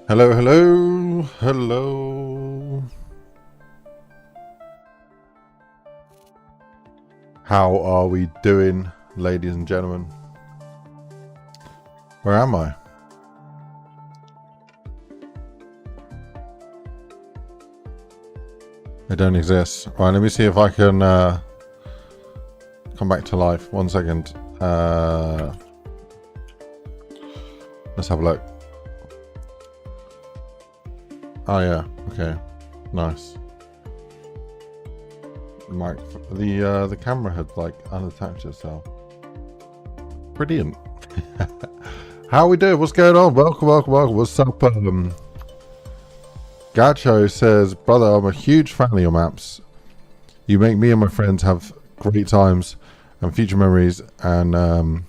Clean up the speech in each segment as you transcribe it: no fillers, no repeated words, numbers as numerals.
Hello, hello, hello. How are we doing, ladies and gentlemen? Where am I? I don't exist. Right, let me see if I can come back to life. 1 second. Let's have a look. Oh yeah, okay, nice. Like the camera had like unattached itself. Brilliant. How are we doing? What's going on? Welcome, welcome, welcome. What's up? Gacho says, brother, I'm a huge fan of your maps. You make me and my friends have great times and future memories, and I'm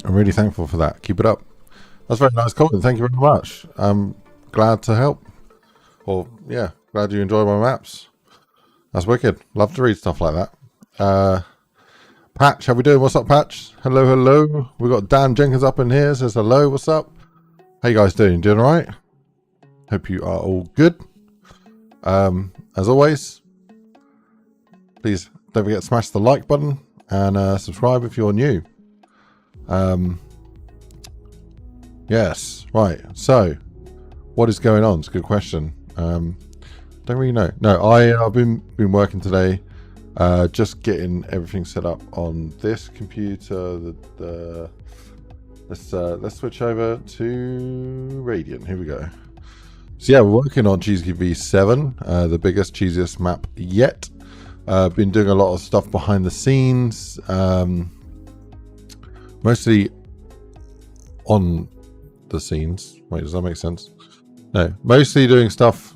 really thankful for that. Keep it up. That's very nice comment. Thank you very much. I'm glad to help. Or yeah, glad you enjoy my maps. That's wicked. Love to read stuff like that. Patch, how we doing? What's up, Patch? Hello, hello. We got Dan Jenkins up in here. Says hello. What's up? How you guys doing? Doing all right? Hope you are all good. As always, please don't forget to smash the like button and subscribe if you're new. Yes, right. So, what is going on? It's a good question. Don't really know. No, I've been working today, just getting everything set up on this computer. Let's switch over to Radiant. Here we go. So yeah, we're working on Cheesy V7, the biggest, cheesiest map yet. Been doing a lot of stuff behind the scenes, mostly on the scenes. Wait, does that make sense? No, mostly doing stuff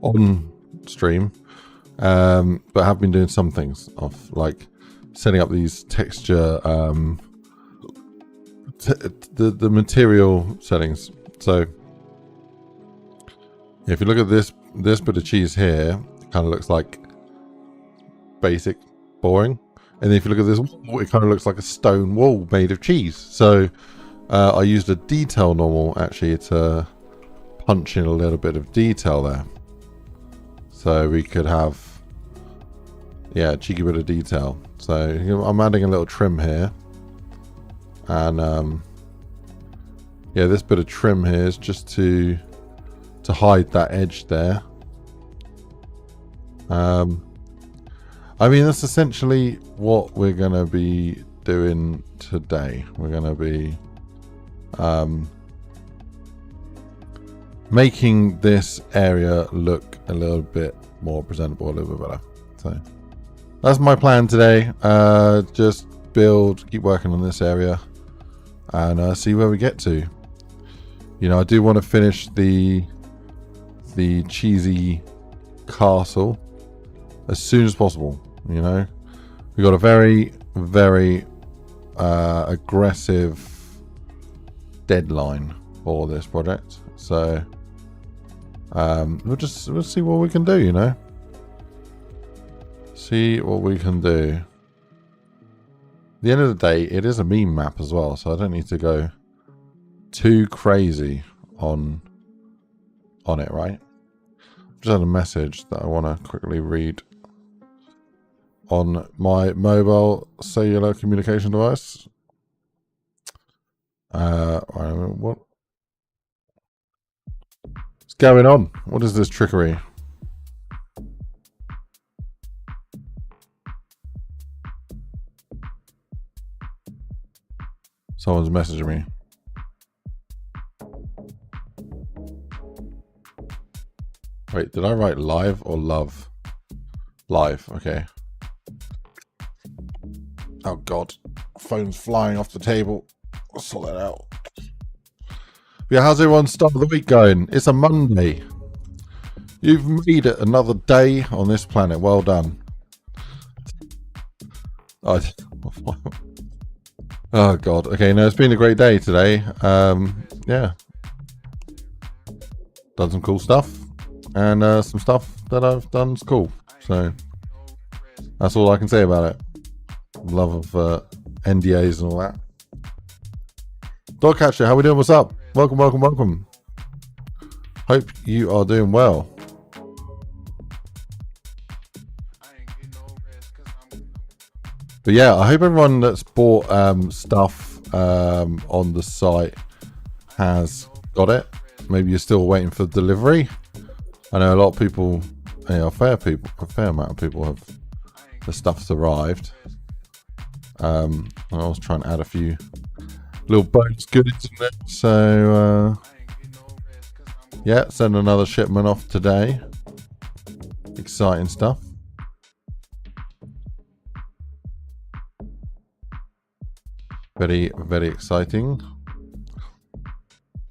on stream, but have been doing some things off, like setting up these texture, the material settings. So if you look at this bit of cheese here, it kind of looks like basic, boring. And if you look at this wall, it kind of looks like a stone wall made of cheese. So I used a detail normal actually to punch in a little bit of detail there. So we could have, yeah, a cheeky bit of detail. So I'm adding a little trim here. And yeah, this bit of trim here is just to hide that edge there. I mean, that's essentially what we're going to be doing today. We're going to be making this area look a little bit more presentable, a little bit better. So that's my plan today. Just build, keep working on this area, and see where we get to. You know, I do want to finish the cheesy castle as soon as possible. You know, we got a very, very aggressive deadline for this project, so we'll see what we can do. You know, see what we can do. At the end of the day, it is a meme map as well, so I don't need to go too crazy on it, right? Just had a message that I want to quickly read on my mobile cellular communication device. What's going on? What is this trickery? Someone's messaging me. Wait, did I write live or love? Live, okay. Oh god, phone's flying off the table. I'll sort that out. Yeah, how's everyone's start of the week going? It's a Monday. You've made it another day on this planet. Well done. Oh god. Okay, no, it's been a great day today. Yeah. Done some cool stuff. And some stuff that I've done is cool. So that's all I can say about it. Love of NDAs and all that. Dogcatcher, how we doing? What's up? Welcome, welcome, welcome. Hope you are doing well. But yeah, I hope everyone that's bought stuff on the site has got it. Maybe you're still waiting for delivery. I know a lot of people, a fair amount of people have the stuff's arrived. I was trying to add a few little bonus goodies in there. So yeah, send another shipment off today. Exciting stuff. Very, very exciting.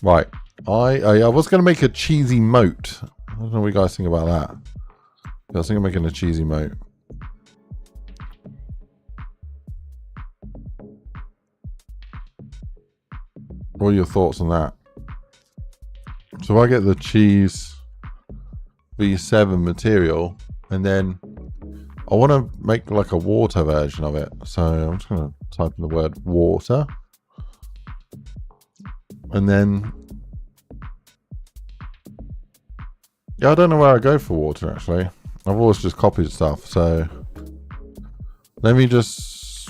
Right, I was going to make a cheesy moat. I don't know what you guys think about that. I was thinking of making a cheesy moat. What are your thoughts on that? So I get the cheese V7 material, and then I want to make like a water version of it. So I'm just going to type in the word water. And then, yeah, I don't know where I go for water actually. I've always just copied stuff. So let me just,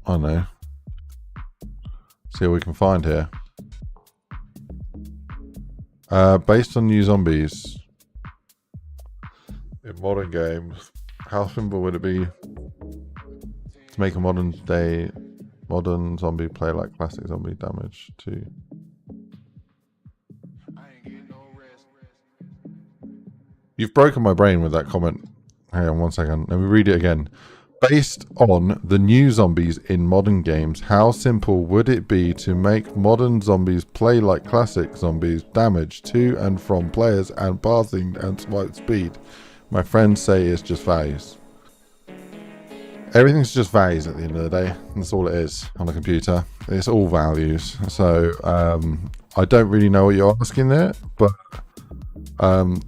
I don't know, see what we can find here. Based on new zombies in modern games, how simple would it be to make a modern zombie play like classic zombie damage to? You've broken my brain with that comment. Hang on one second. Let me read it again. Based on the new zombies in modern games, how simple would it be to make modern zombies play like classic zombies, damage to and from players and passing and swipe speed? My friends say it's just values. Everything's just values at the end of the day. That's all it is on a computer. It's all values. So I don't really know what you're asking there, but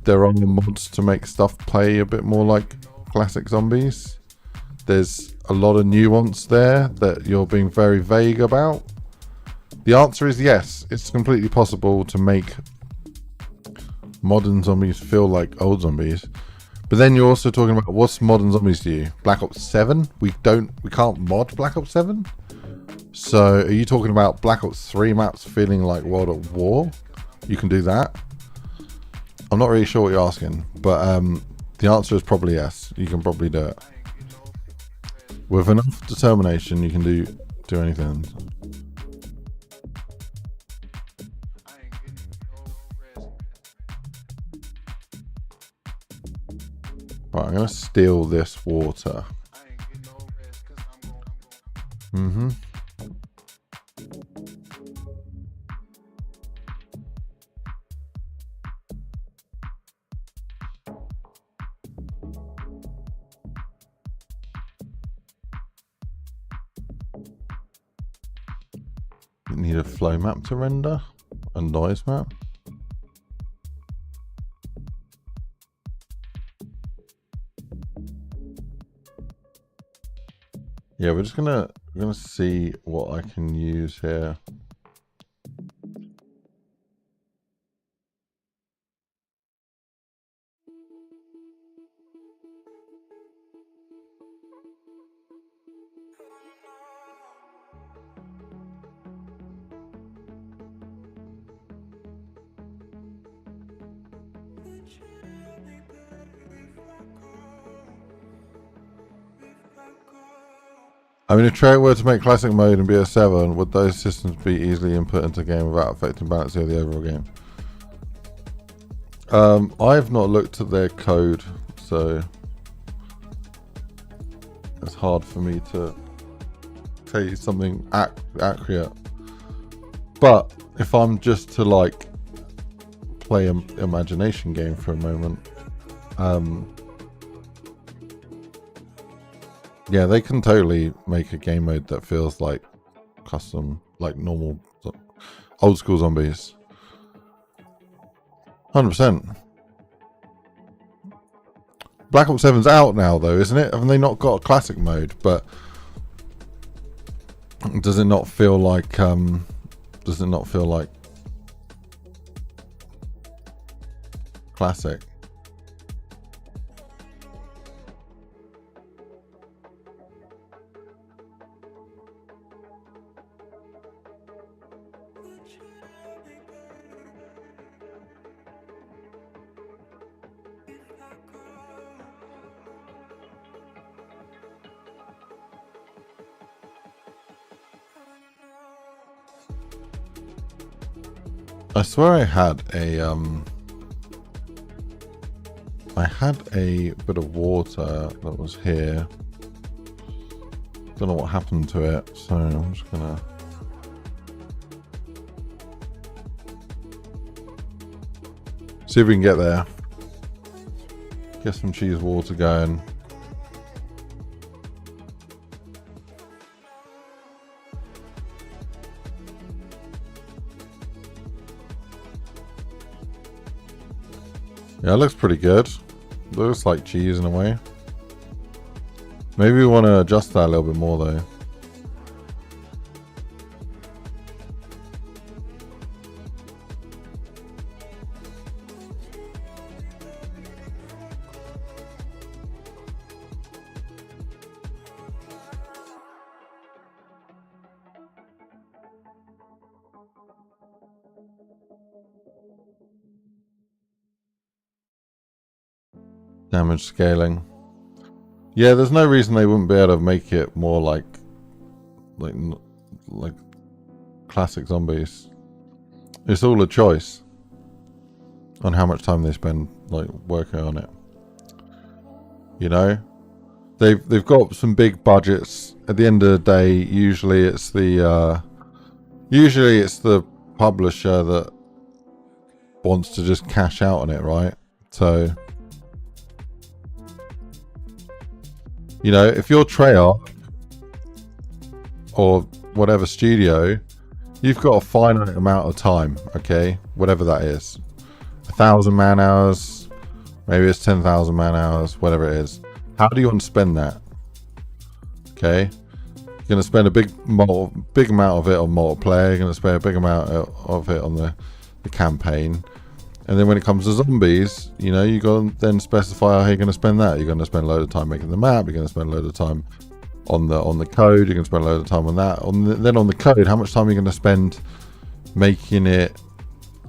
there are mods to make stuff play a bit more like classic zombies. there's a lot of nuance there that you're being very vague about. The answer is yes. It's completely possible to make modern zombies feel like old zombies. But then you're also talking about, what's modern zombies to you? Black Ops 7? We can't mod Black Ops 7? So are you talking about Black Ops 3 maps feeling like World at War? You can do that? I'm not really sure what you're asking, but the answer is probably yes. You can probably do it. With enough determination, you can do anything. Right, I'm going to steal this water. Need a flow map to render, a noise map. Yeah, we're gonna see what I can use here. I mean, if Treyarch were to make classic mode in BS7, would those systems be easily input into the game without affecting balance of the overall game? I've not looked at their code, so it's hard for me to tell you something accurate. But if I'm just to like play an imagination game for a moment, yeah, they can totally make a game mode that feels like custom, like normal, old school zombies. 100%. Black Ops 7's out now, though, isn't it? Haven't they not got a classic mode? But does it not feel like? Does it not feel like classic? I swear I had a bit of water that was here. Don't know what happened to it, so I'm just gonna see if we can get there. Get some cheese water going. Yeah, it looks pretty good. Looks like cheese in a way. Maybe we want to adjust that a little bit more though. Damage scaling. Yeah, there's no reason they wouldn't be able to make it more like classic zombies. It's all a choice on how much time they spend like working on it. You know, they've got some big budgets. At the end of the day, usually it's the publisher that wants to just cash out on it, right? So, you know, if you're Treyarch or whatever studio, you've got a finite amount of time, okay? Whatever that is. 1,000 man hours, maybe it's 10,000 man hours, whatever it is. How do you want to spend that? Okay, you're gonna spend a big amount of it on multiplayer. You're gonna spend a big amount of it on the campaign. And then when it comes to zombies, you know, you got to then specify how you're going to spend that. You're going to spend a load of time making the map. You're going to spend a load of time on the code. You're going to spend a load of time on that. Then on the code, how much time are you going to spend making it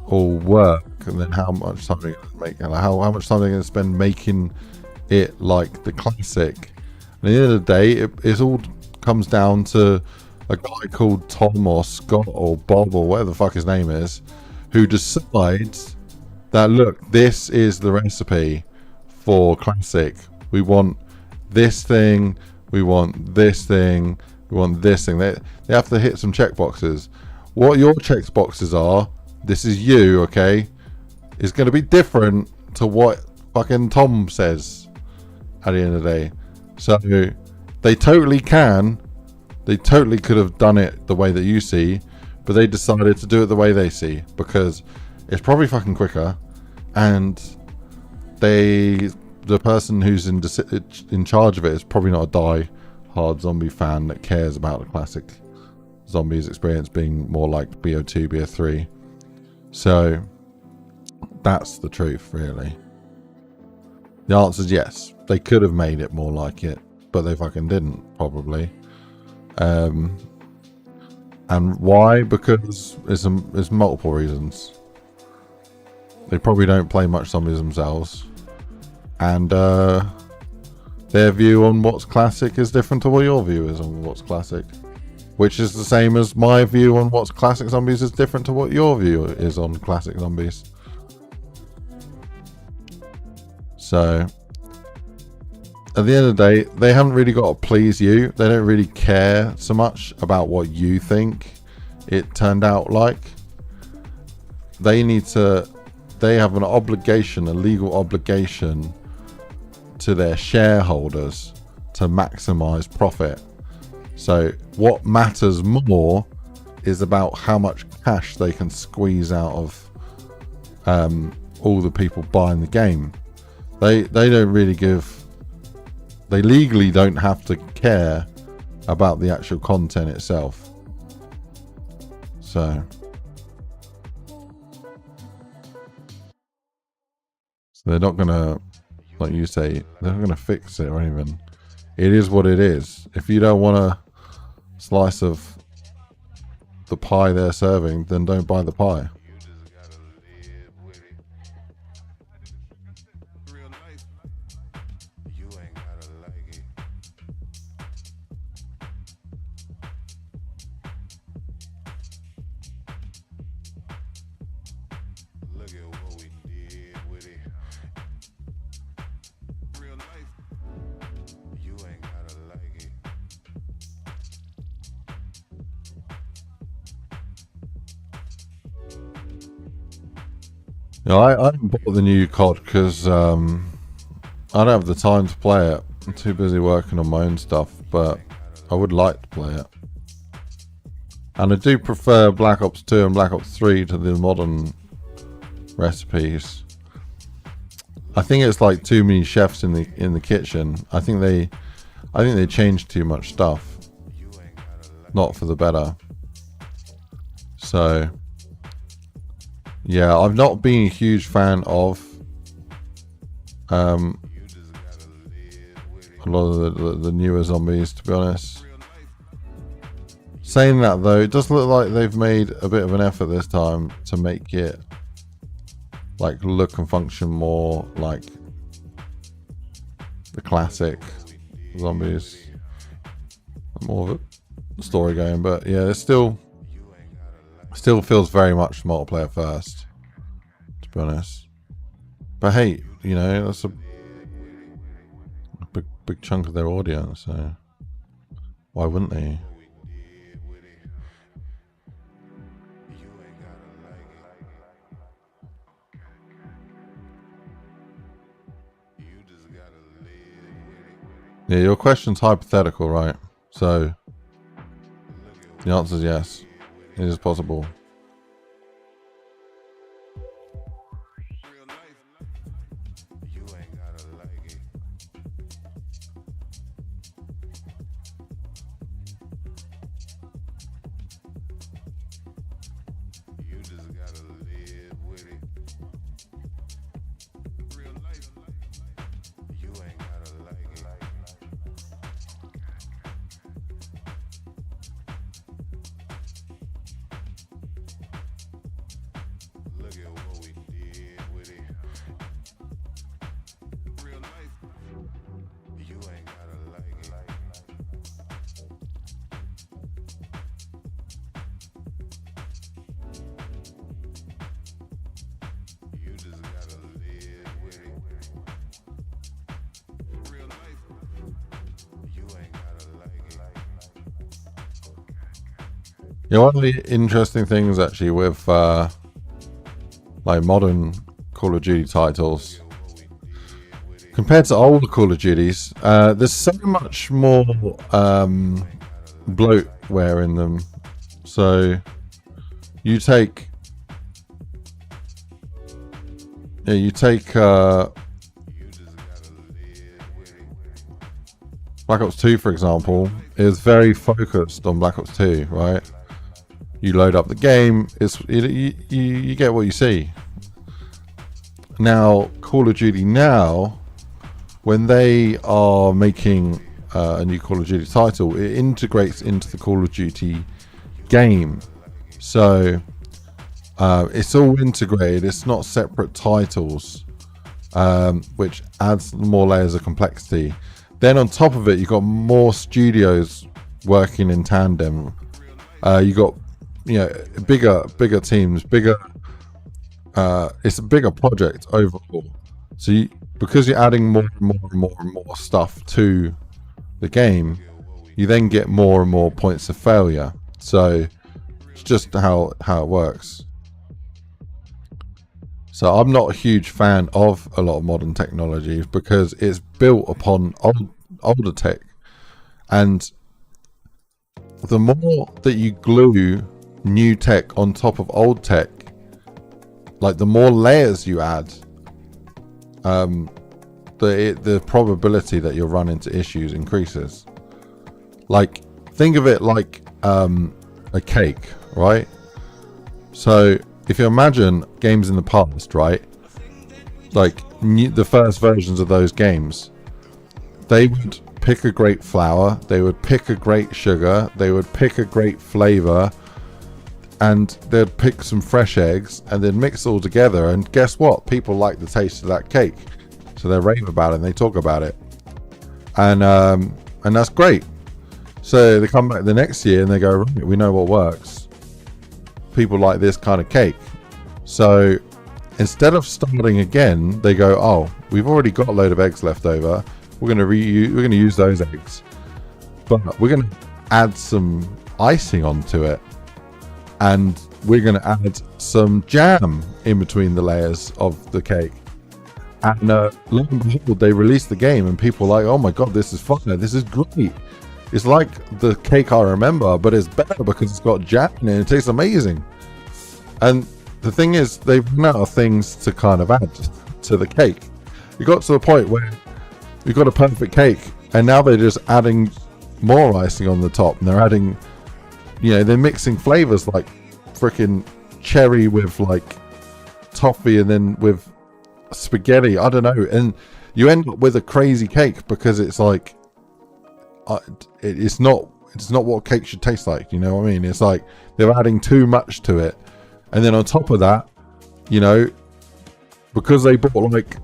all work? And then how much time are you going to make? Like how much time are you going to spend making it like the classic? And at the end of the day, it all comes down to a guy called Tom or Scott or Bob or whatever the fuck his name is, who decides that, look, this is the recipe for classic. We want this thing, we want this thing, we want this thing. They have to hit some checkboxes. What your checkboxes are, this is you, okay, is going to be different to what fucking Tom says at the end of the day. So they totally could have done it the way that you see, but they decided to do it the way they see, because it's probably fucking quicker, and the person who's in charge of it is probably not a die-hard zombie fan that cares about the classic zombies experience being more like BO2, BO3. So that's the truth, really. The answer is yes. They could have made it more like it, but they fucking didn't, probably. And why? Because it's multiple reasons. They probably don't play much zombies themselves, and their view on what's classic is different to what your view is on what's classic, which is the same as my view on what's classic zombies is different to what your view is on classic zombies. So at the end of the day, they haven't really got to please you. They don't really care so much about what you think it turned out like. They have an obligation, a legal obligation to their shareholders to maximize profit. So what matters more is about how much cash they can squeeze out of all the people buying the game. They don't really give. They legally don't have to care about the actual content itself. So they're not gonna, like you say, they're not gonna fix it or anything. It is what it is. If you don't want a slice of the pie they're serving, then don't buy the pie. You know, I haven't bought the new COD because I don't have the time to play it. I'm too busy working on my own stuff, but I would like to play it. And I do prefer Black Ops 2 and Black Ops 3 to the modern recipes. I think it's like too many chefs in the kitchen. I think they changed too much stuff, not for the better. So yeah, I've not been a huge fan of a lot of the newer zombies, to be honest. Saying that though, it does look like they've made a bit of an effort this time to make it like look and function more like the classic zombies. More of a story going, but yeah, it's still feels very much multiplayer first, to be honest. But hey, you know, that's a big chunk of their audience, so why wouldn't they? Yeah, your question's hypothetical, right? So the answer is yes. It is possible. You know, one of the interesting things actually with like modern Call of Duty titles compared to older Call of Duties, there's so much more bloatware in them. So you take Black Ops 2, for example, is very focused on Black Ops 2, right? You load up the game, you get what you see. Now, Call of Duty now, when they are making a new Call of Duty title, it integrates into the Call of Duty game. So it's all integrated. It's not separate titles, which adds more layers of complexity. Then on top of it, you've got more studios working in tandem. You got, you know, bigger teams, it's a bigger project overall. So because you're adding more and more stuff to the game, you then get more and more points of failure. So it's just how it works. So I'm not a huge fan of a lot of modern technologies because it's built upon older tech, and the more that you glue new tech on top of old tech, like the more layers you add, the probability that you'll run into issues increases. Like, think of it like a cake, right? So if you imagine games in the past, right, like the first versions of those games, they would pick a great flour, they would pick a great sugar, they would pick a great flavor, and they'd pick some fresh eggs and they'd mix it all together, and guess what? People like the taste of that cake, so they rave about it and they talk about it, and that's great. So they come back the next year and they go, right, we know what works. People like this kind of cake. So instead of starting again, they go, oh, we've already got a load of eggs left over. We're going to use those eggs, but we're going to add some icing onto it, and we're going to add some jam in between the layers of the cake. And lo and behold, they release the game and people are like, oh my god, this is fun, this is great. It's like the cake I remember, but it's better because it's got jam in it. It tastes amazing. And the thing is, they've run out of things to kind of add to the cake. You got to the point where you've got a perfect cake, and now they're just adding more icing on the top, and they're adding, you know, they're mixing flavors like freaking cherry with like toffee and then with spaghetti, I don't know, and you end up with a crazy cake because it's like it's not what cake should taste like, you know what I mean? It's like they're adding too much to it, and then on top of that, you know, because they bought like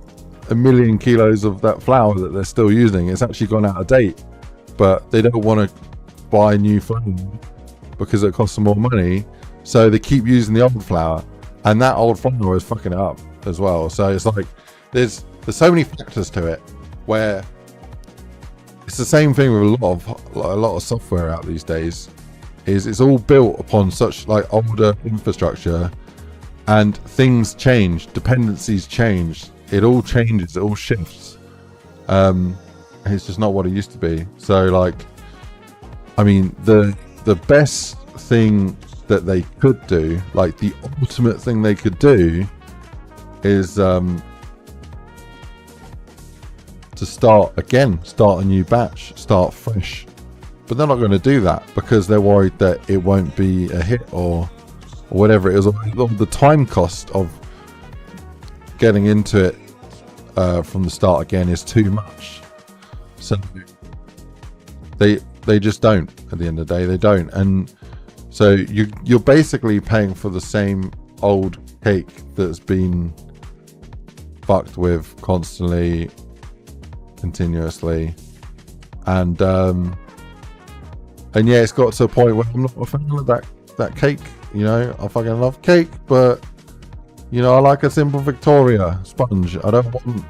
1 million kilos of that flour that they're still using, it's actually gone out of date, but they don't want to buy new flour because it costs them more money, so they keep using the old flour, and that old flour is fucking it up as well. So it's like there's so many factors to it, where it's the same thing with a lot of software out these days. It's all built upon such like older infrastructure, and things change, dependencies change, it all changes, it all shifts. It's just not what it used to be. So like, I mean, the best thing that they could do, like the ultimate thing they could do, is to start a new batch, start fresh. But they're not going to do that because they're worried that it won't be a hit or whatever it is, or the time cost of getting into it from the start again is too much. So they just don't. At the end of the day, they don't. And so you're basically paying for the same old cake that's been fucked with constantly, continuously, and yeah, it's got to a point where I'm not a fan of that cake. You know, I fucking love cake, but you know, I like a simple Victoria sponge. I don't want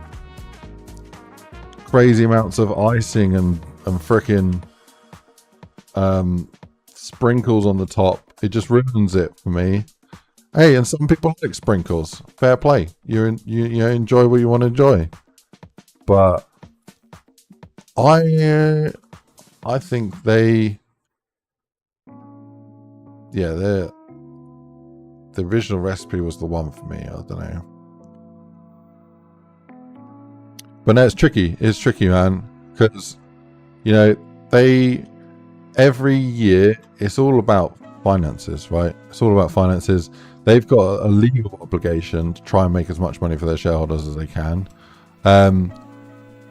crazy amounts of icing and freaking sprinkles on the top, it just ruins it for me. Hey, and some people like sprinkles. Fair play. You enjoy what you want to enjoy. But I think the original recipe was the one for me. I don't know. But no, it's tricky. It's tricky, man. Because, every year, it's all about finances, right? It's all about finances. They've got a legal obligation to try and make as much money for their shareholders as they can,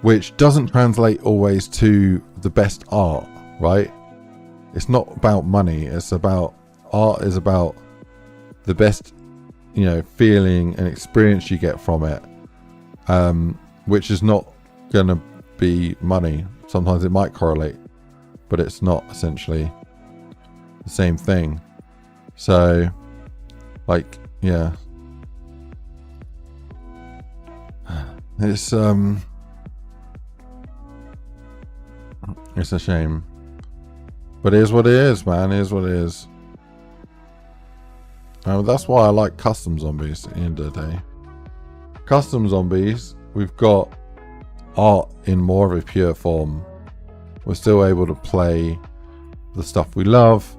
which doesn't translate always to the best art, right? It's not about money. It's about art is about the best, feeling and experience you get from it, which is not going to be money. Sometimes it might correlate, but it's not essentially the same thing. So, it's a shame, but it is what it is, man. It is what it is. That's why I like custom zombies at the end of the day. Custom zombies, we've got art in more of a pure form. We're still able to play the stuff we love,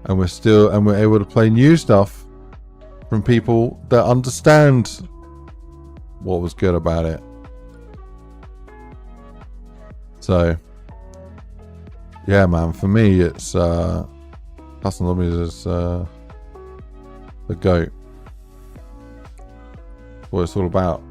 and we're able to play new stuff from people that understand what was good about it. So yeah, man, for me it's custom zombies is the GOAT. What it's all about.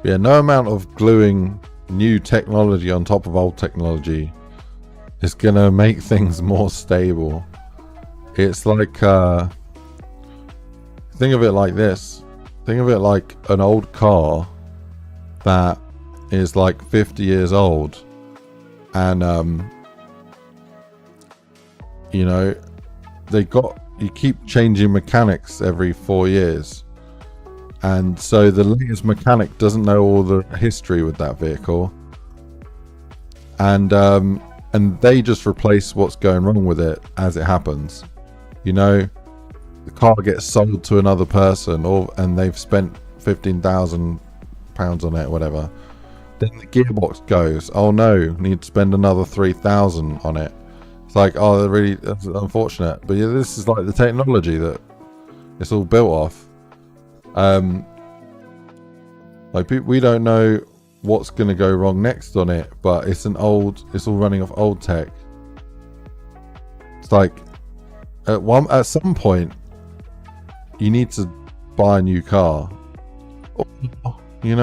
Yeah, no amount of gluing new technology on top of old technology is gonna make things more stable. It's like think of it like this. Think of it like an old car that is like 50 years old, and you keep changing mechanics every 4 years. And so the latest mechanic doesn't know all the history with that vehicle, and they just replace what's going wrong with it as it happens. The car gets sold to another person, and they've spent £15,000 on it, whatever. Then the gearbox goes. Oh no, need to spend another 3,000 on it. It's like, oh, that's unfortunate. But yeah, this is like the technology that it's all built off. We don't know what's going to go wrong next on it, but it's all running off old tech. It's like at some point you need to buy a new car, or you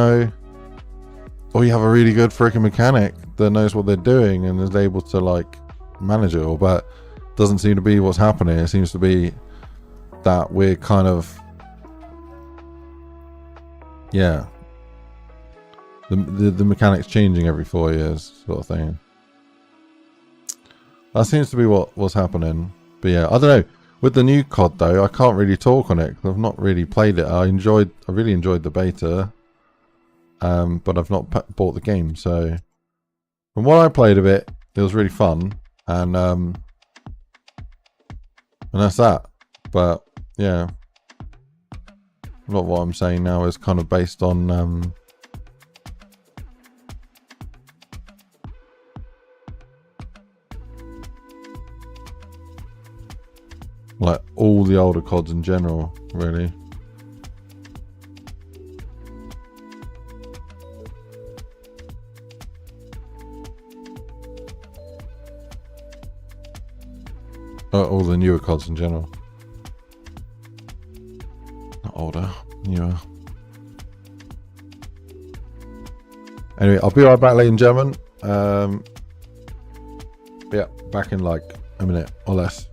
have a really good freaking mechanic that knows what they're doing and is able to manage it all. But doesn't seem to be what's happening. It seems to be that we're kind of the mechanics changing every 4 years, sort of thing. That seems to be what's happening. But yeah, I don't know. With the new COD though, I can't really talk on it because I've not really played it. I really enjoyed the beta, but I've not bought the game. So from what I played of it, it was really fun, and that's that. But yeah, a lot of what I'm saying now is kind of based on all the older CODs in general, really. All the newer CODs in general. Not older, newer. Anyway, I'll be right back, ladies and gentlemen. Yeah, back in a minute or less.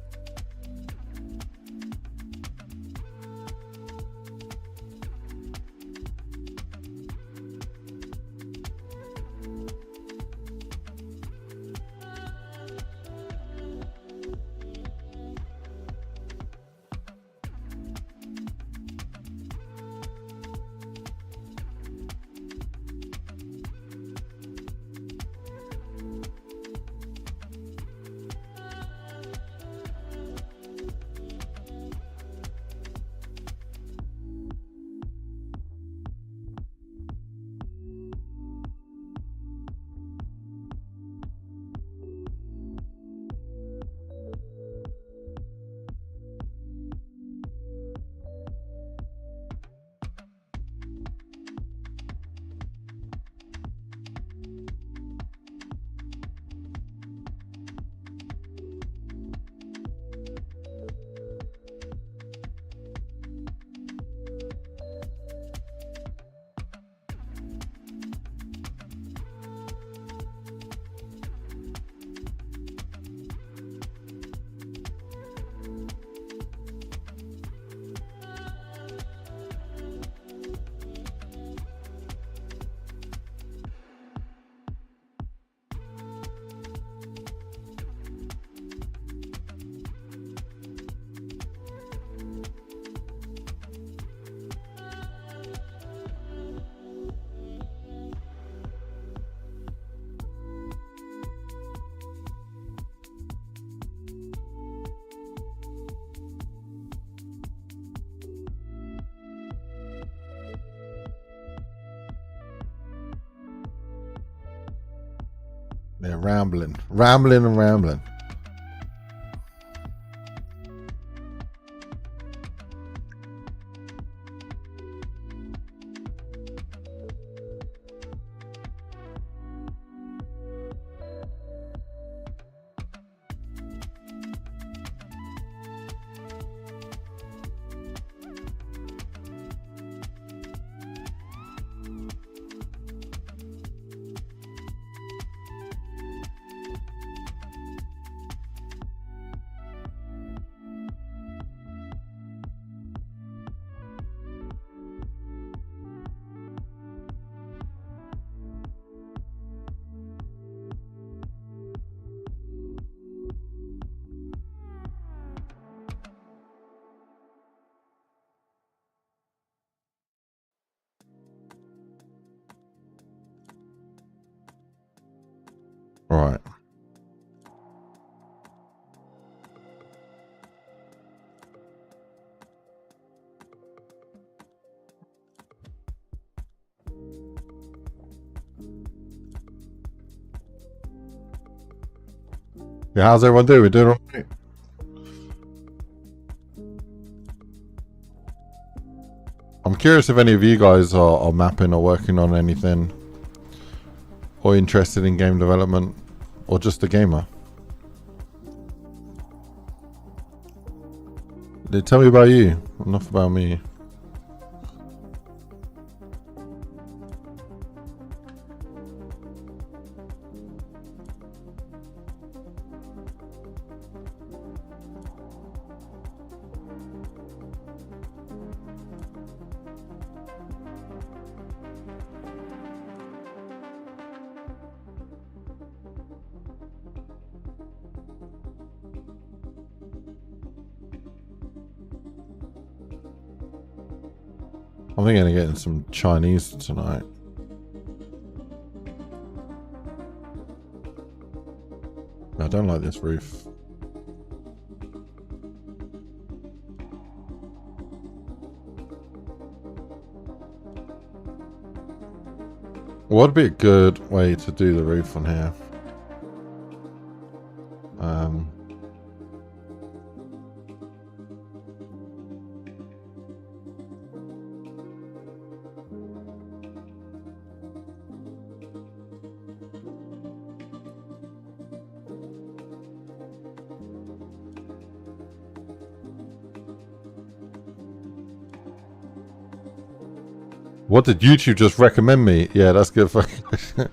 They're rambling and rambling. Right. Yeah, how's everyone doing? We're doing all right. I'm curious if any of you guys are mapping or working on anything, or interested in game development, or just a gamer. Tell me about you, enough about me. I'm thinking of getting some Chinese tonight. I don't like this roof. What would be a good way to do the roof on here? What did YouTube just recommend me? Yeah, that's good. If I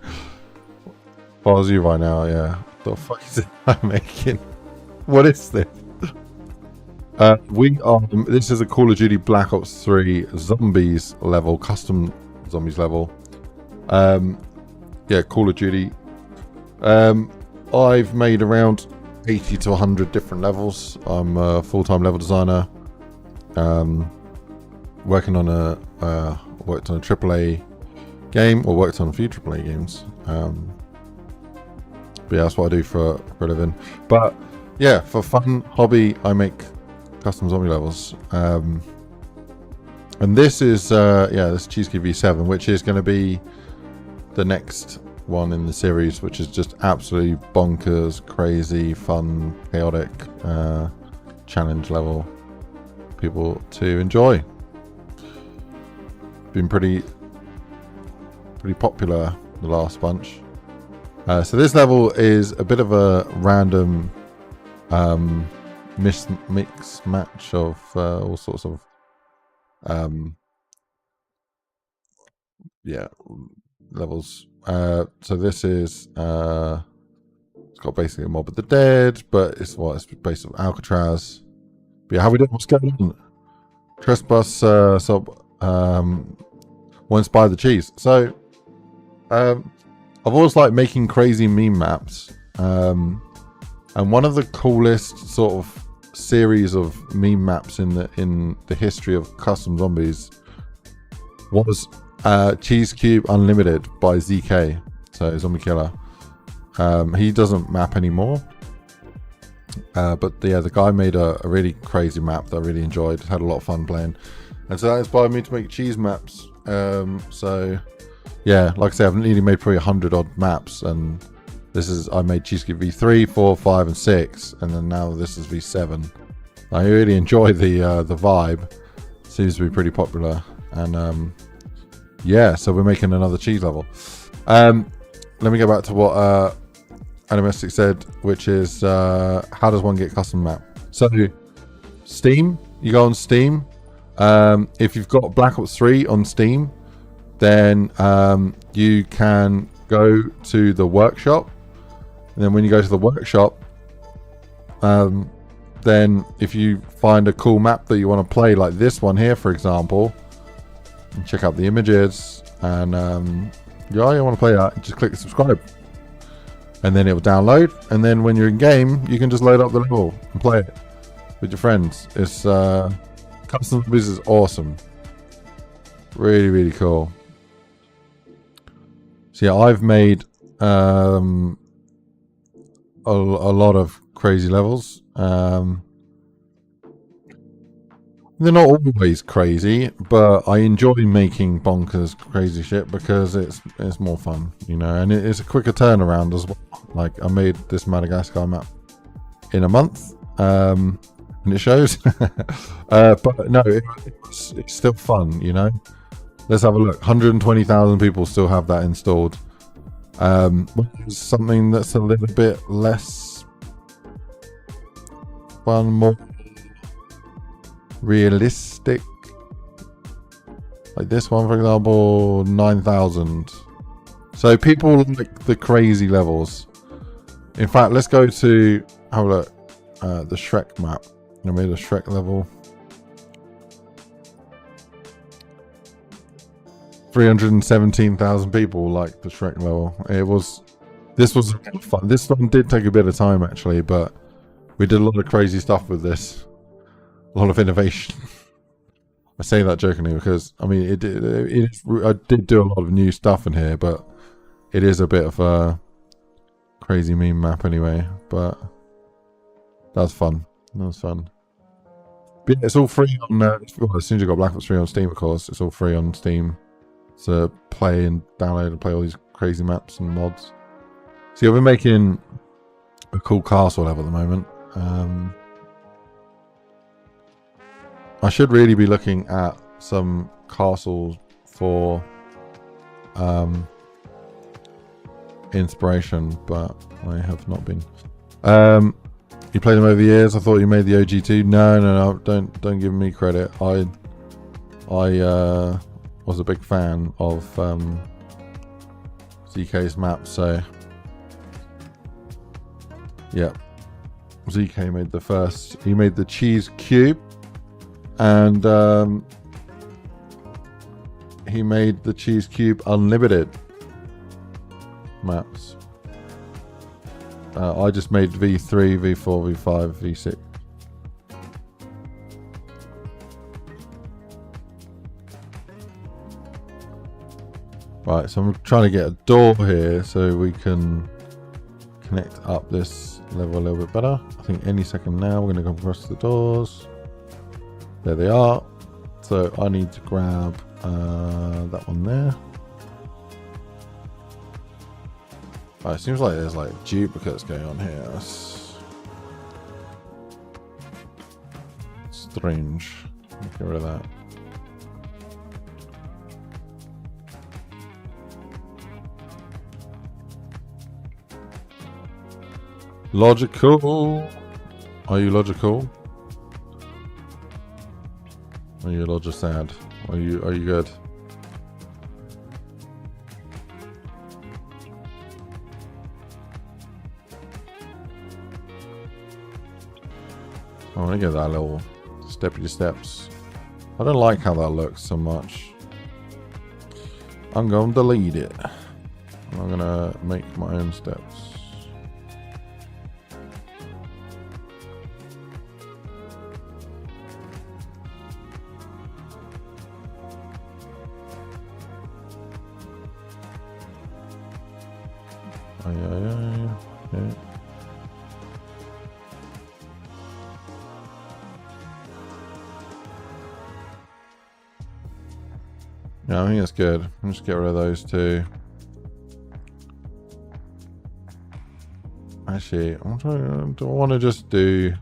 was you right now, yeah. What the fuck is it I'm making? What is this? This is a Call of Duty Black Ops 3 zombies level, custom zombies level. Yeah, Call of Duty. I've made around 80 to 100 different levels. I'm a full-time level designer. Working on worked on a AAA game, or worked on a few AAA games. But yeah, that's what I do for a living. But yeah, for fun, hobby, I make custom zombie levels. And this is this Cheesecake V7, which is going to be the next one in the series, which is just absolutely bonkers, crazy, fun, chaotic challenge level people to enjoy. Been pretty popular the last bunch. So this level is a bit of a random mix match of all sorts of levels. So this is it's got basically a Mob of the Dead, but it's based on Alcatraz. But yeah, how we doing? What's going on? Trespass sub won't buy the cheese. So I've always liked making crazy meme maps, and one of the coolest sort of series of meme maps in the history of custom zombies was Cheese Cube Unlimited by ZK, so Zombie Killer. He doesn't map anymore, but yeah, the guy made a really crazy map that I really enjoyed, had a lot of fun playing, and so that inspired me to make cheese maps. So yeah, like I say, I've nearly made probably 100 odd maps, and I made Cheesecake V3, 4, 5, and 6, and then now this is V7. I really enjoy the vibe. Seems to be pretty popular, and yeah, so we're making another cheese level. Let me go back to what Animistic said, which is how does one get custom map? So Steam, you go on Steam. If you've got Black Ops 3 on Steam, then you can go to the workshop, and then when you go to the workshop, then if you find a cool map that you want to play, like this one here, for example, and check out the images, and you want to play that, just click subscribe, and then it will download, and then when you're in game, you can just load up the level and play it with your friends. It's custom zombies is awesome, really cool. So yeah, I've made a lot of crazy levels. They're not always crazy, but I enjoy making bonkers crazy shit because it's more fun, you know, and it's a quicker turnaround as well. Like, I made this Madagascar map in a month, and it shows. But no, it's still fun, you know. Let's have a look. 120,000 people still have that installed. Something that's a little bit less fun, more realistic, like this one, for example, 9,000. So people like the crazy levels. In fact, let's go to have a look. The Shrek map. I made a Shrek level. 317,000 people like the Shrek level. This was fun. This one did take a bit of time actually, but we did a lot of crazy stuff with this. A lot of innovation. I say that jokingly because I mean I did do a lot of new stuff in here, but it is a bit of a crazy meme map anyway. But that's fun. That was fun. But yeah, it's all free on. Well, as soon as you got Black Ops 3 on Steam, of course, it's all free on Steam to play and download and play all these crazy maps and mods. See, I've been making a cool castle level at the moment. I should really be looking at some castles for inspiration, but I have not been. You played them over the years. I thought you made the OG too. No. Don't give me credit. I was a big fan of ZK's map, so yeah. ZK made the first. He made the cheese cube, and he made the cheese cube unlimited maps. I just made V3, V4, V5, V6. Right, so I'm trying to get a door here so we can connect up this level a little bit better. I think any second now we're going to come across the doors. There they are. So I need to grab that one there. It seems like there's like duplicates going on here. That's strange. Get rid of that. Logical. Are you logical? Are you logicad? Are you good? I want to get that little steppy steps. I don't like how that looks so much. I'm going to delete it. I'm going to make my own steps. Yeah, I think that's good. I'll just get rid of those two. Actually, I'm trying. Do I want to just do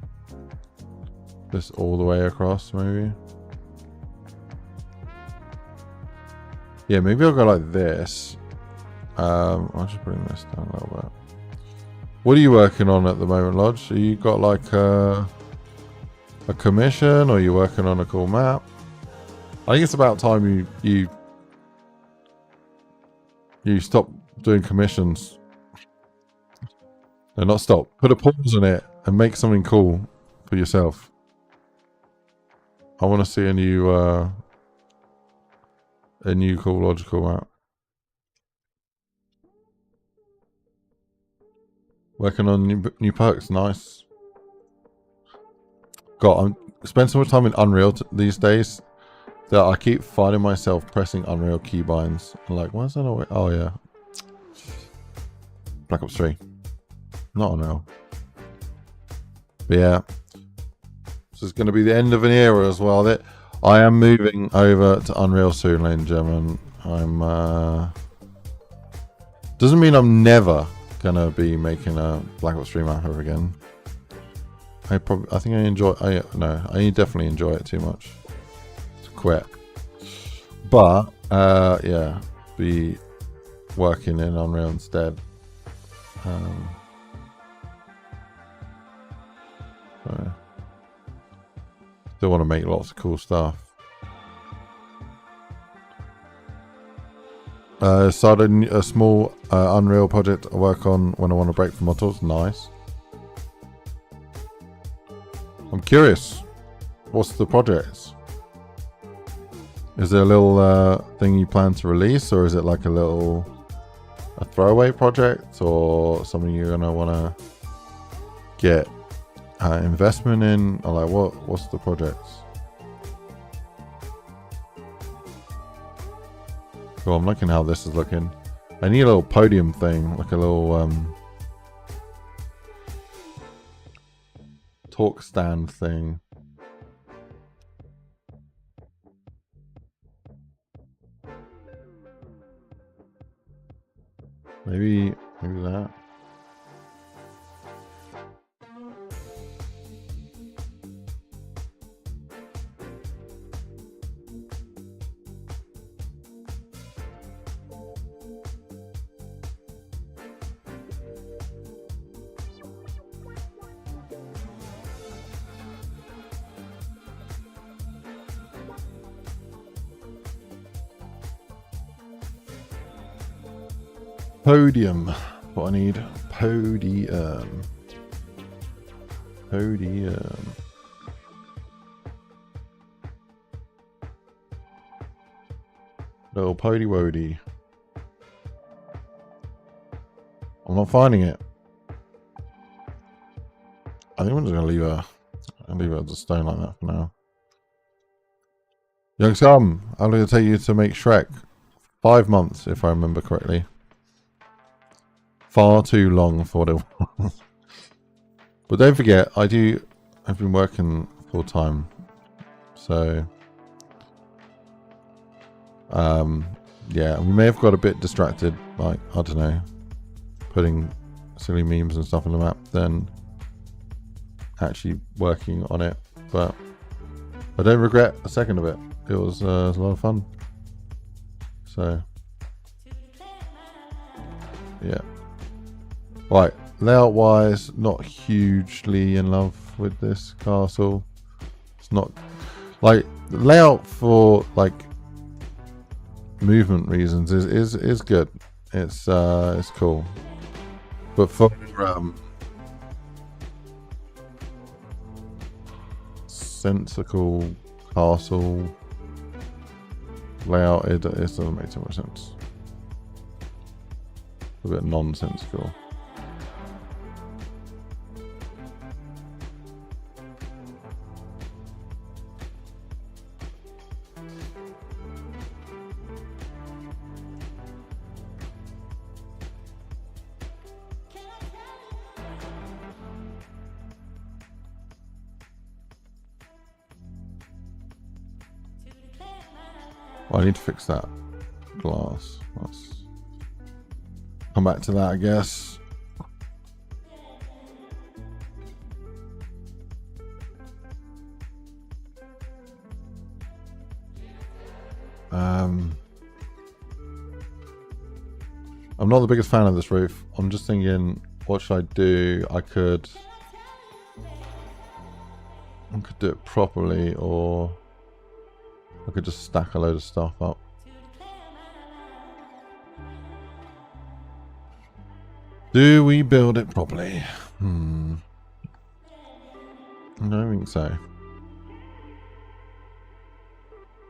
this all the way across? Maybe. Yeah, maybe I'll go like this. I'll just bring this down a little bit. What are you working on at the moment, Lodge? You got like a commission, or are you working on a cool map? I think it's about time you stop doing commissions. No, not stop. Put a pause on it and make something cool for yourself. I want to see a new cool logical map. Working on new perks, nice. God, I spend so much time in Unreal these days that I keep finding myself pressing Unreal keybinds. I'm like, why is that always? Oh yeah, Black Ops 3, not Unreal. But yeah, this is going to be the end of an era as well. That I am moving over to Unreal soon, ladies and gentlemen. I'm doesn't mean I'm never gonna be making a Black Ops 3 map ever again. I think I enjoy. I definitely enjoy it too much to quit. But yeah, be working in Unreal instead. Still want to make lots of cool stuff. Started a small Unreal project I work on when I want to break from mod tools. Nice. I'm curious. What's the project? Is there a little thing you plan to release, or is it like a throwaway project, or something you're gonna want to get investment in, or like what's the project? Cool, I'm liking how this is looking. I need a little podium thing, like a little talk stand thing. Maybe that. Podium. What I need. Podium. Podium. Little pody wody. I'm not finding it. I think I'm just gonna leave her. I'll leave it as a stone like that for now. Young Scum, how long did it take you to make Shrek? 5 months, if I remember correctly. Far too long for what it was. But don't forget, I've been working full time. So, yeah, we may have got a bit distracted, like, I don't know, putting silly memes and stuff on the map, then actually working on it. But I don't regret a second of it. It was a lot of fun. So, yeah. Right, layout wise, not hugely in love with this castle. It's not like the layout for like movement reasons is good. It's cool. But for sensical castle layout, it doesn't make too much sense. A bit nonsensical. Well, I need to fix that glass. Let's come back to that, I guess. I'm not the biggest fan of this roof. I'm just thinking, what should I do? I could do it properly, or I could just stack a load of stuff up. Do we build it properly? I don't think so.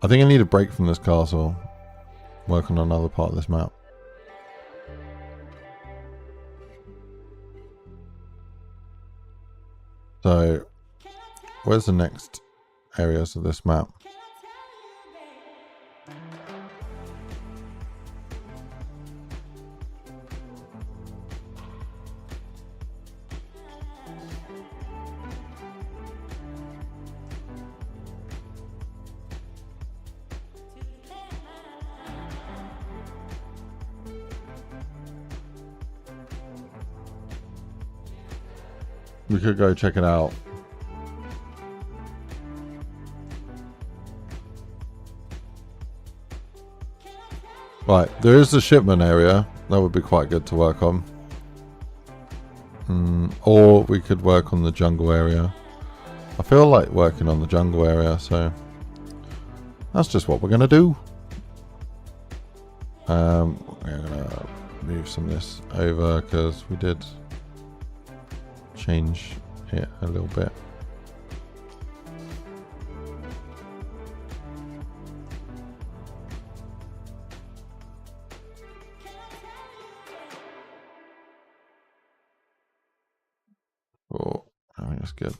I think I need a break from this castle. Work on another part of this map. So, where's the next areas of this map? We could go check it out. Right, there is the shipment area. That would be quite good to work on. Or we could work on the jungle area. I feel like working on the jungle area, so that's just what we're going to do. We're going to move some of this over because we did change it a little bit. Oh, I think that's good.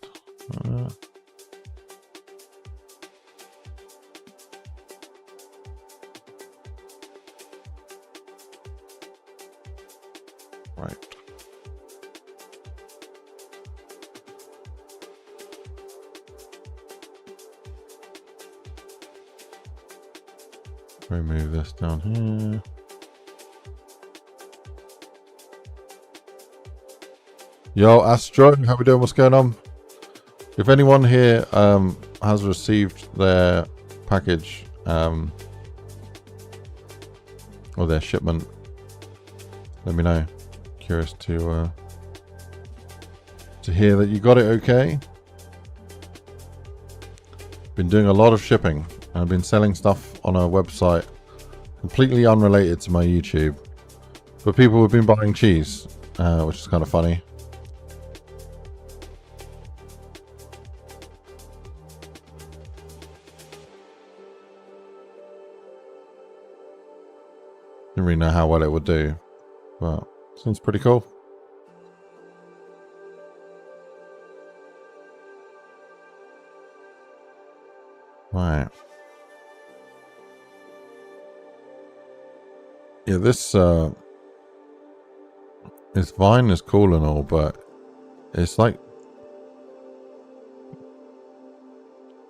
Right. Remove this down here. Yo, Astro, how we doing? What's going on? If anyone here has received their package or their shipment, let me know. Curious to hear that you got it okay. Been doing a lot of shipping. I've been selling stuff on a website completely unrelated to my YouTube, but people have been buying cheese, which is kind of funny. Didn't really know how well it would do, but seems pretty cool. Right. Yeah, this vine is cool and all, but it's like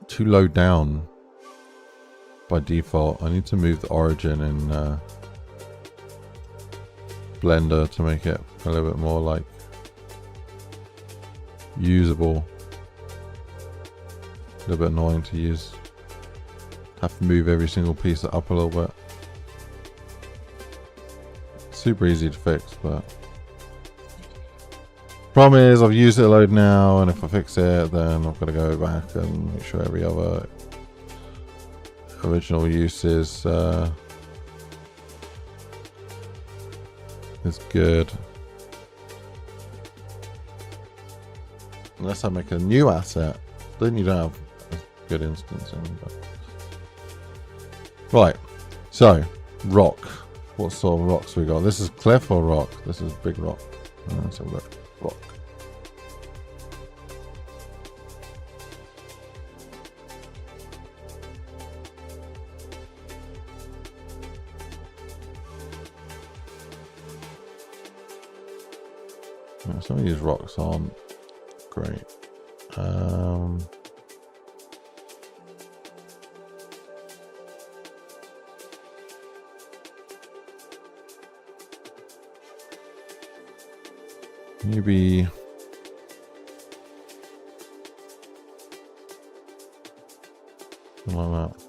too low down by default. I need to move the origin in Blender to make it a little bit more like usable. A little bit annoying to use. Have to move every single piece up a little bit. Super easy to fix, but problem is I've used it a load now, and if I fix it, then I've got to go back and make sure every other original use is good. Unless I make a new asset, then you don't have a good instancing. But... Right, so rock. What sort of rocks we got? This is cliff or rock? This is big rock. Let's have a look. Rock. Some of these rocks aren't great. Maybe something like that.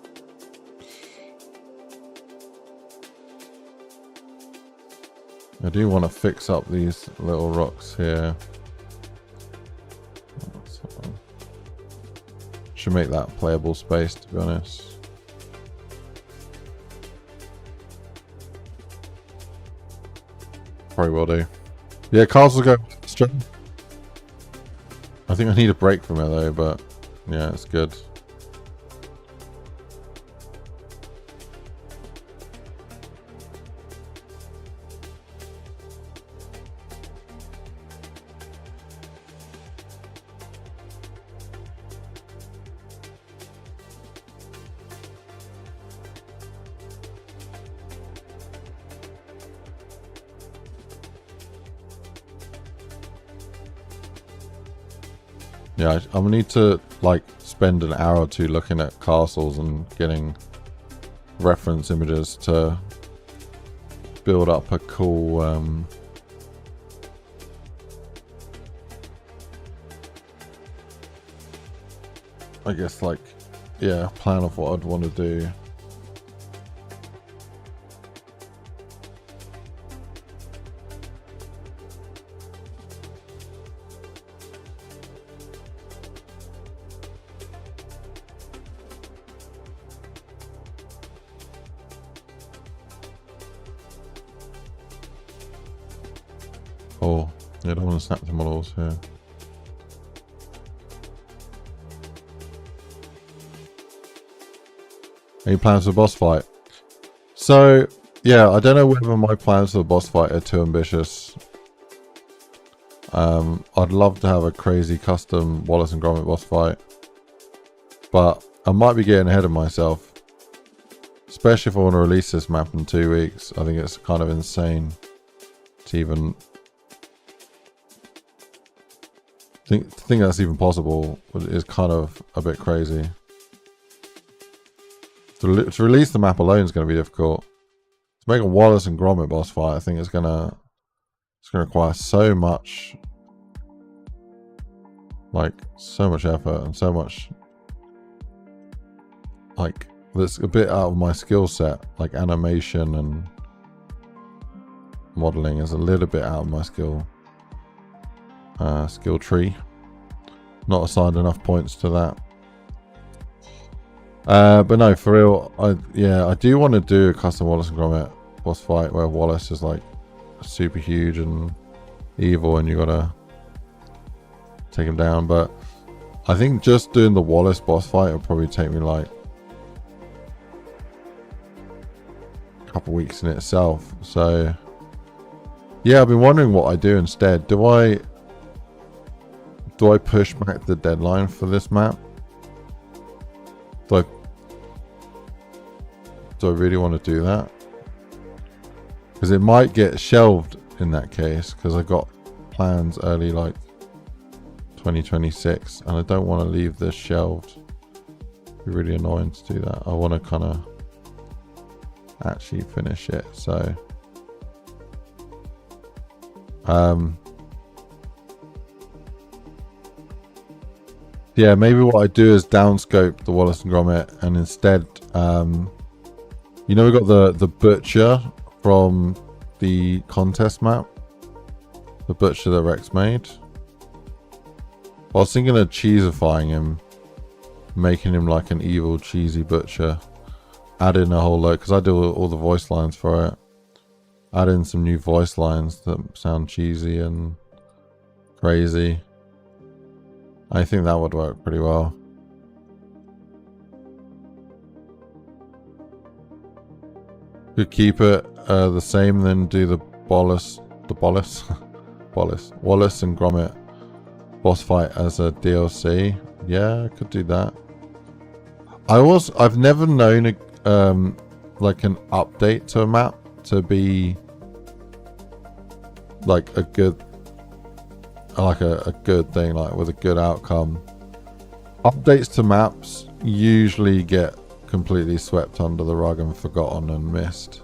I do want to fix up these little rocks here. Should make that playable space, to be honest. Probably will do. Yeah, castles go straight. I think I need a break from it though, but yeah, it's good. Yeah, I'm gonna need to like spend an hour or two looking at castles and getting reference images to build up a cool I guess like, yeah, plan of what I'd want to do. Oh, yeah, I don't want to snap the models here. Any plans for the boss fight? So, yeah, I don't know whether my plans for the boss fight are too ambitious. I'd love to have a crazy custom Wallace and Gromit boss fight, but I might be getting ahead of myself. Especially if I want to release this map in 2 weeks. I think it's kind of insane to even think that's even possible is kind of a bit crazy. To release the map alone is going to be difficult. To make a Wallace and Gromit boss fight, I think it's going to require so much, like so much effort and so much, like that's a bit out of my skill set. Like animation and modeling is a little bit out of my skill tree. Not assigned enough points to that. But no, for real, I do want to do a custom Wallace and Gromit boss fight where Wallace is like super huge and evil and you gotta take him down. But I think just doing the Wallace boss fight will probably take me like a couple weeks in itself. So yeah, I've been wondering what I do instead. Do I push back the deadline for this map? Do I really want to do that? Because it might get shelved in that case, because I got plans early like 2026 and I don't want to leave this shelved. It'd be really annoying to do that. I want to kind of actually finish it. So yeah, maybe what I do is downscope the Wallace and Gromit, and instead you know, we got the butcher from the contest map, the butcher that Rex made. I was thinking of cheesifying him, making him like an evil cheesy butcher, add in a whole load, because I do all the voice lines for it, add in some new voice lines that sound cheesy and crazy. I think that would work pretty well. Could keep it the same, then do the Wallace and Gromit boss fight as a DLC. Yeah, I could do that. I've never known like an update to a map to be like a good thing, like with a good outcome. Updates to maps usually get completely swept under the rug and forgotten and missed.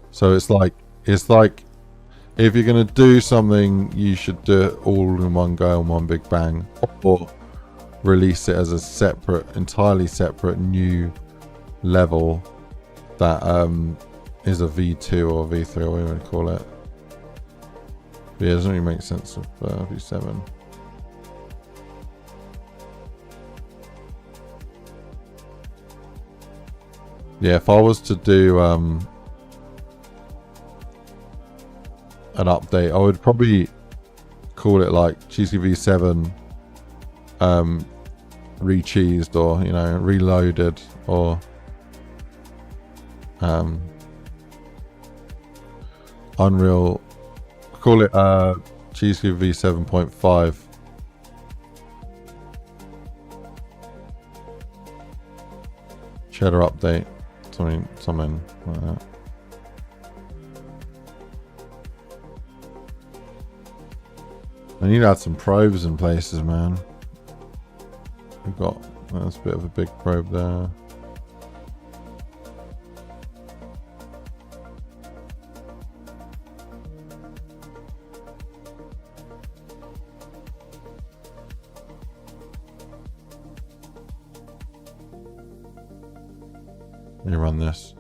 So it's like if you're gonna do something, you should do it all in one go, in one big bang, or release it as a entirely separate new level that is a V2 or V3 or whatever you want to call it. But yeah, it doesn't really make sense of V7. Yeah, if I was to do an update, I would probably call it like Cheesy V7 re-cheesed, or you know, reloaded, or Unreal. Call it Cheesy V7.5. Cheddar update, something like that. I need to add some probes in places, man. We've got, that's a bit of a big probe there. Let me run this.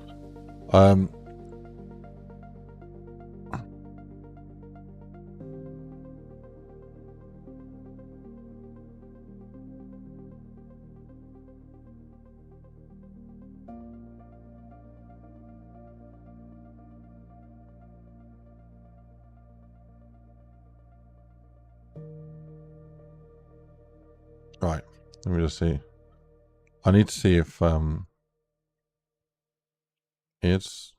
Right, let me just see. I need to see if is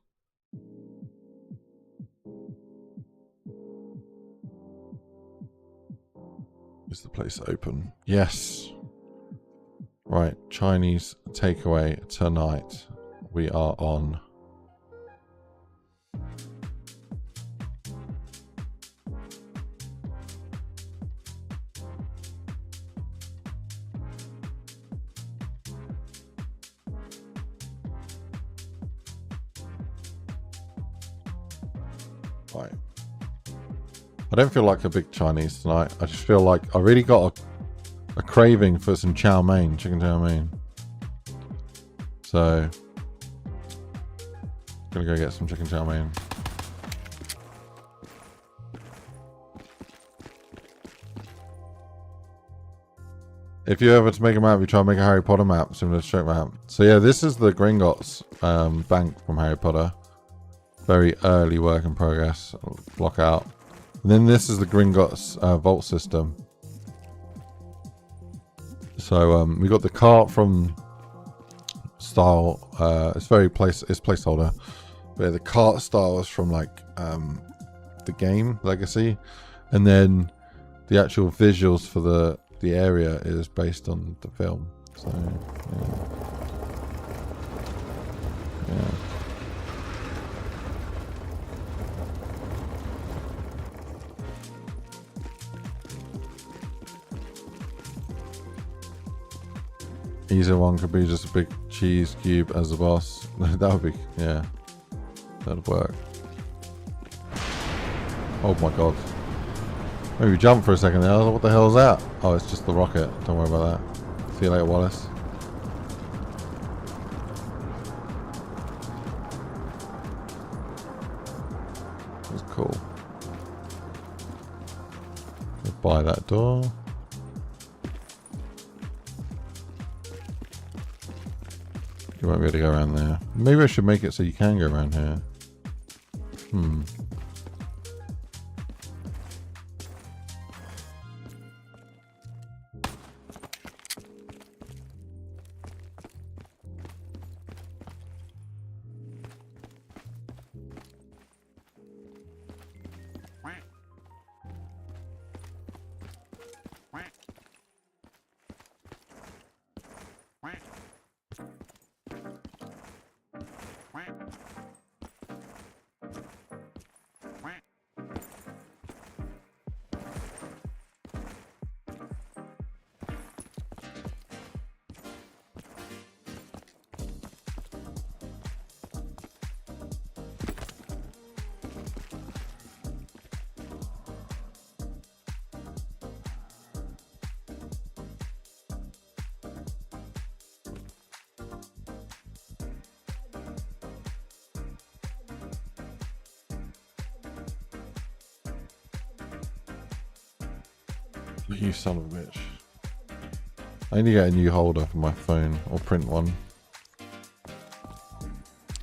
the place open? Yes. Right, Chinese takeaway tonight. We are on. Right. I don't feel like a big Chinese tonight. I just feel like I really got a craving for some chow mein, chicken chow mein. So, gonna go get some chicken chow mein. If you ever to make a map, you try and make a Harry Potter map, similar to Stroke map. So yeah, this is the Gringotts bank from Harry Potter. Very early work in progress. I'll block out. And then this is the Gringotts vault system. So we got the cart from Style. It's placeholder, where the cart style is from like the game Legacy, and then the actual visuals for the area is based on the film. So yeah. Easier one could be just a big cheese cube as the boss. That would be, yeah, that'd work. Oh my god. Maybe jump for a second there. What the hell is that? Oh, it's just the rocket. Don't worry about that. See you later, Wallace. That's cool. Let's buy that door. You won't be able to go around there. Maybe I should make it so you can go around here. You son of a bitch. I need to get a new holder for my phone, or print one.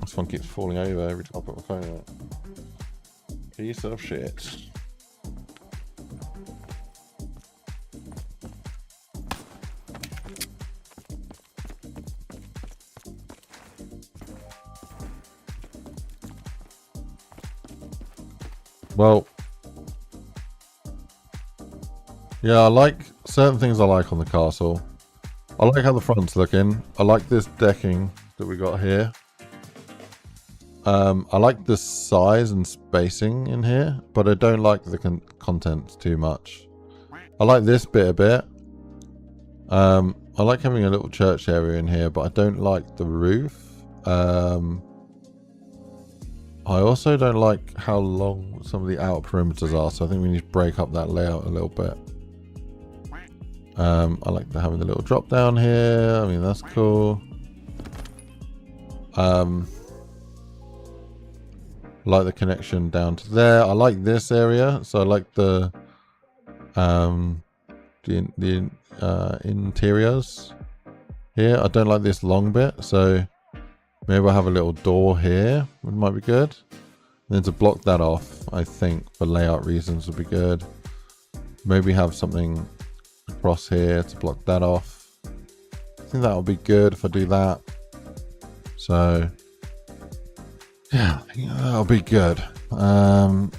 This one keeps falling over every time I put my phone in it. Piece of shit. Well, yeah, I like certain things I like on the castle. I like how the front's looking. I like this decking that we got here. I like the size and spacing in here, but I don't like the contents too much. I like this bit a bit. I like having a little church area in here, but I don't like the roof. I also don't like how long some of the outer perimeters are, so I think we need to break up that layout a little bit. I like having the little drop down here. I mean, that's cool. Like the connection down to there. I like this area, so I like the interiors here. I don't like this long bit, so maybe I'll have a little door here. It might be good. And then to block that off, I think for layout reasons would be good. Maybe have something across here to block that off. I think that would be good if I do that. So yeah, I think that'll be good. So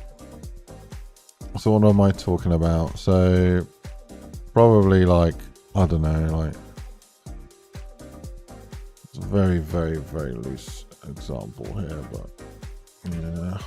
what am I talking about? So probably like, I don't know, like it's a very, very, very loose example here, but yeah.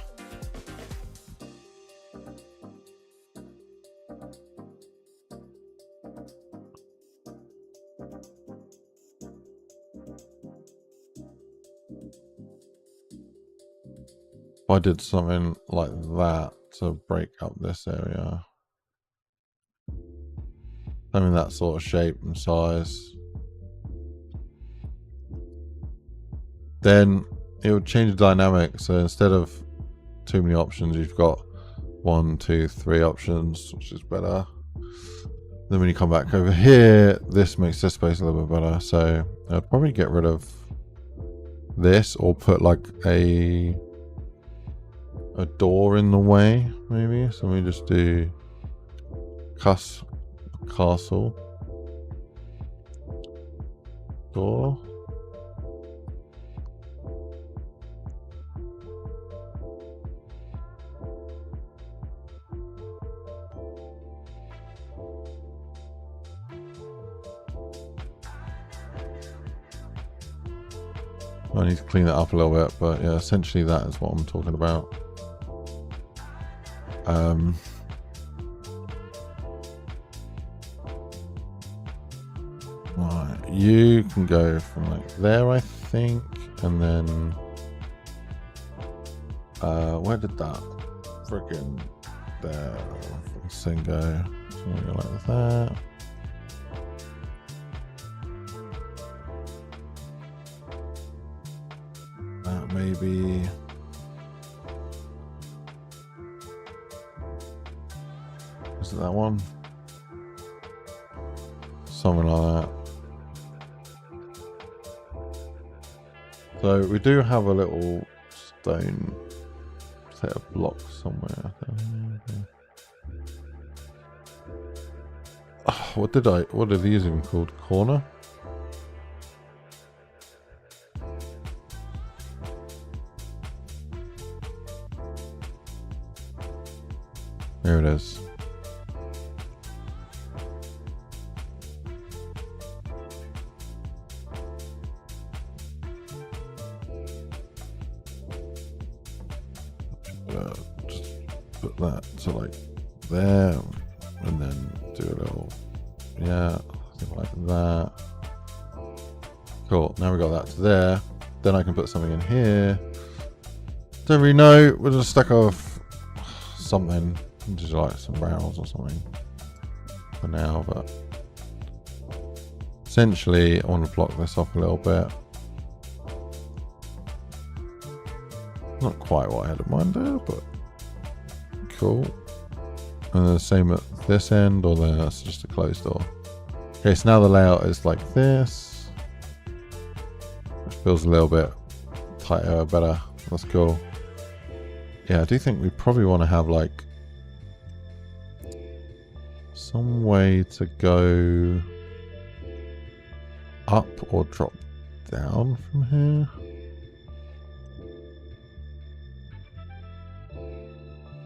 If I did something like that to break up this area, having that sort of shape and size, then it would change the dynamic. So instead of too many options, you've got 1, 2, 3 options, which is better. Then when you come back over here, this makes this space a little bit better. So I'd probably get rid of this or put like a door in the way, maybe. So we just do castle door. I need to clean that up a little bit, but yeah, essentially that is what I'm talking about. Right, you can go from like there, I think, and then where did that friggin' there thing go? Something like that. That maybe. Is it that one? Something like that. So we do have a little stone set of blocks somewhere. Oh, what are these even called? Corner? There it is. Just put that to like there, and then do a little, yeah, something like that. Cool. Now we got that to there. Then I can put something in here. Don't really know. We'll just stack off something, just like some barrels or something for now. But essentially, I want to block this off a little bit. Not quite what I had in mind there, but cool. And then the same at this end, or then that's just a closed door. Okay, so now the layout is like this, which feels a little bit tighter, better. That's cool. Yeah, I do think we probably want to have like some way to go up or drop down from here.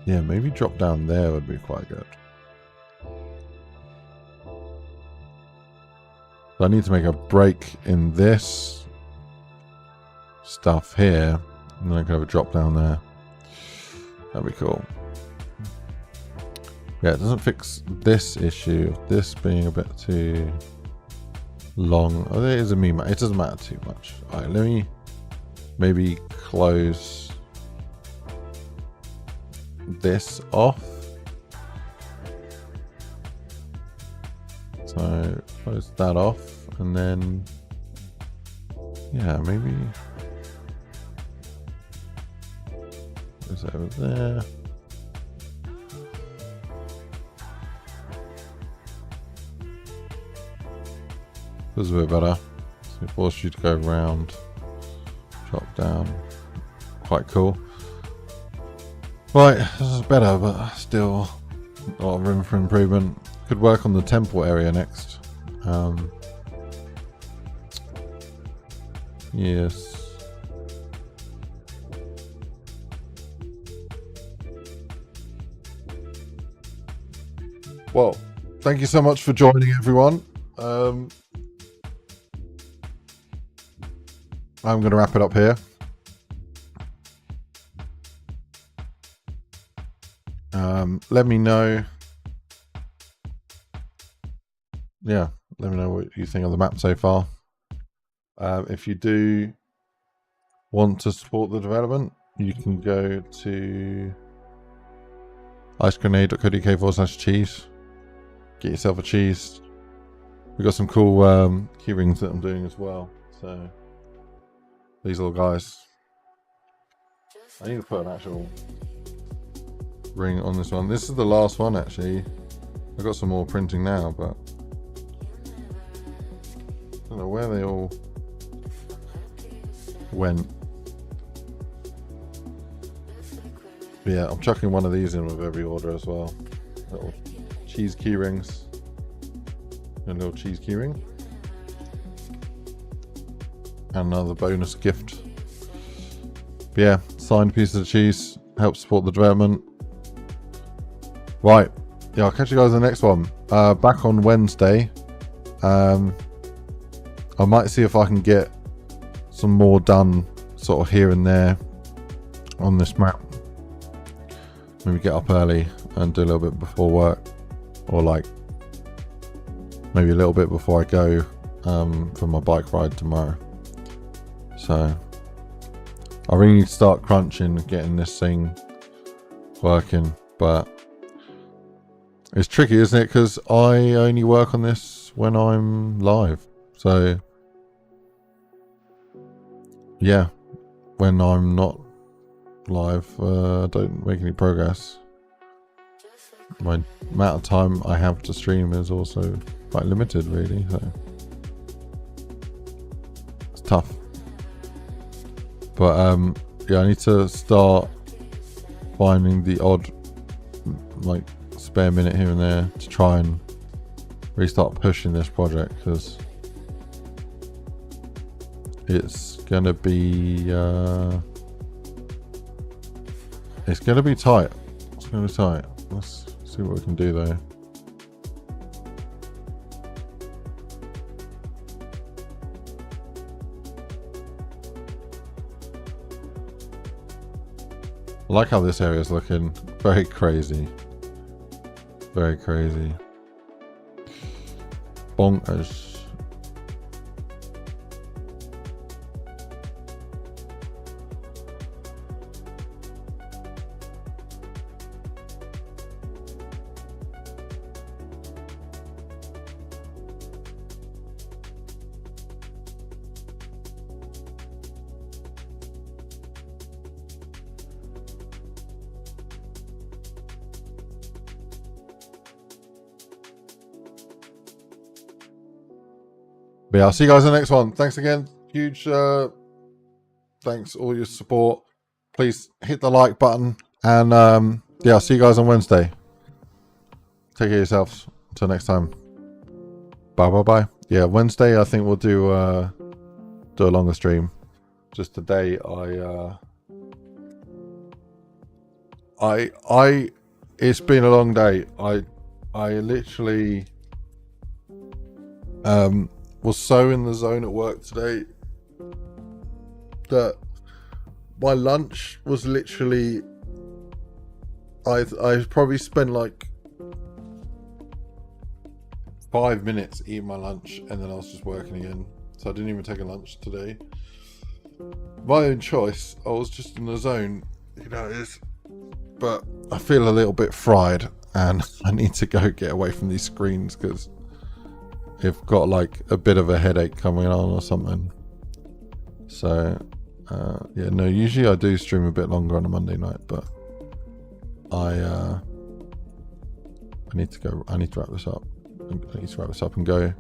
Yeah, maybe drop down there would be quite good. So I need to make a break in this stuff here, and then I can have a drop down there. That'd be cool. Yeah, it doesn't fix this issue of this being a bit too long. Oh, there is a meme. It doesn't matter too much. Alright, let me maybe close this off. So close that off, and then yeah, maybe it's over there. Feels a bit better. So it forces you to go around, drop down. Quite cool. Right, this is better, but still a lot of room for improvement. Could work on the temple area next. Yes. Well, thank you so much for joining, everyone. I'm going to wrap it up here. Let me know. Yeah, let me know what you think of the map so far. If you do want to support the development, you can go to IceGrenade.co.uk/cheese. Get yourself a cheese. We've got some cool key rings that I'm doing as well. So these little guys. I need to put an actual ring on this one. This is the last one actually. I've got some more printing now, but I don't know where they all went. But yeah, I'm chucking one of these in with every order as well. Little cheese key rings. A little cheese key ring. And another bonus gift. But yeah, signed pieces of cheese. Help support the development. Right. Yeah, I'll catch you guys in the next one. Back on Wednesday. I might see if I can get some more done sort of here and there on this map. Maybe get up early and do a little bit before work, or like maybe a little bit before I go for my bike ride tomorrow. So I really need to start crunching, getting this thing working, but it's tricky, isn't it? Because I only work on this when I'm live. So yeah, when I'm not live, I don't make any progress. My amount of time I have to stream is also quite limited, really. So it's tough. But yeah, I need to start finding the odd like spare minute here and there to try and really start pushing this project, because it's gonna be tight. It's gonna be tight. Let's see what we can do though. I like how this area is looking. Very crazy. Very crazy. Bonkers. But yeah, I'll see you guys in the next one. Thanks again. Huge thanks all your support. Please hit the like button, and yeah, I'll see you guys on Wednesday. Take care of yourselves. Until next time. Bye. Yeah, Wednesday I think we'll do a longer stream. Just today it's been a long day. I literally was so in the zone at work today that my lunch was literally, I probably spent like 5 minutes eating my lunch, and then I was just working again. So I didn't even take a lunch today. My own choice. I was just in the zone, you know it is. But I feel a little bit fried, and I need to go get away from these screens because I've got like a bit of a headache coming on or something. So yeah, no, usually I do stream a bit longer on a Monday night, but I need to go. I need to wrap this up. I need to wrap this up and go.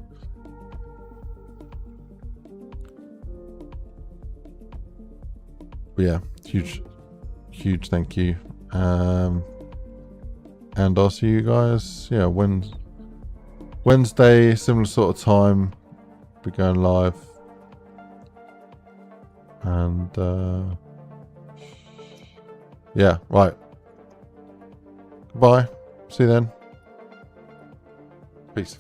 But yeah, huge thank you. And I'll see you guys, yeah, Wednesday, similar sort of time, be going live. And yeah, right. Goodbye. See you then. Peace.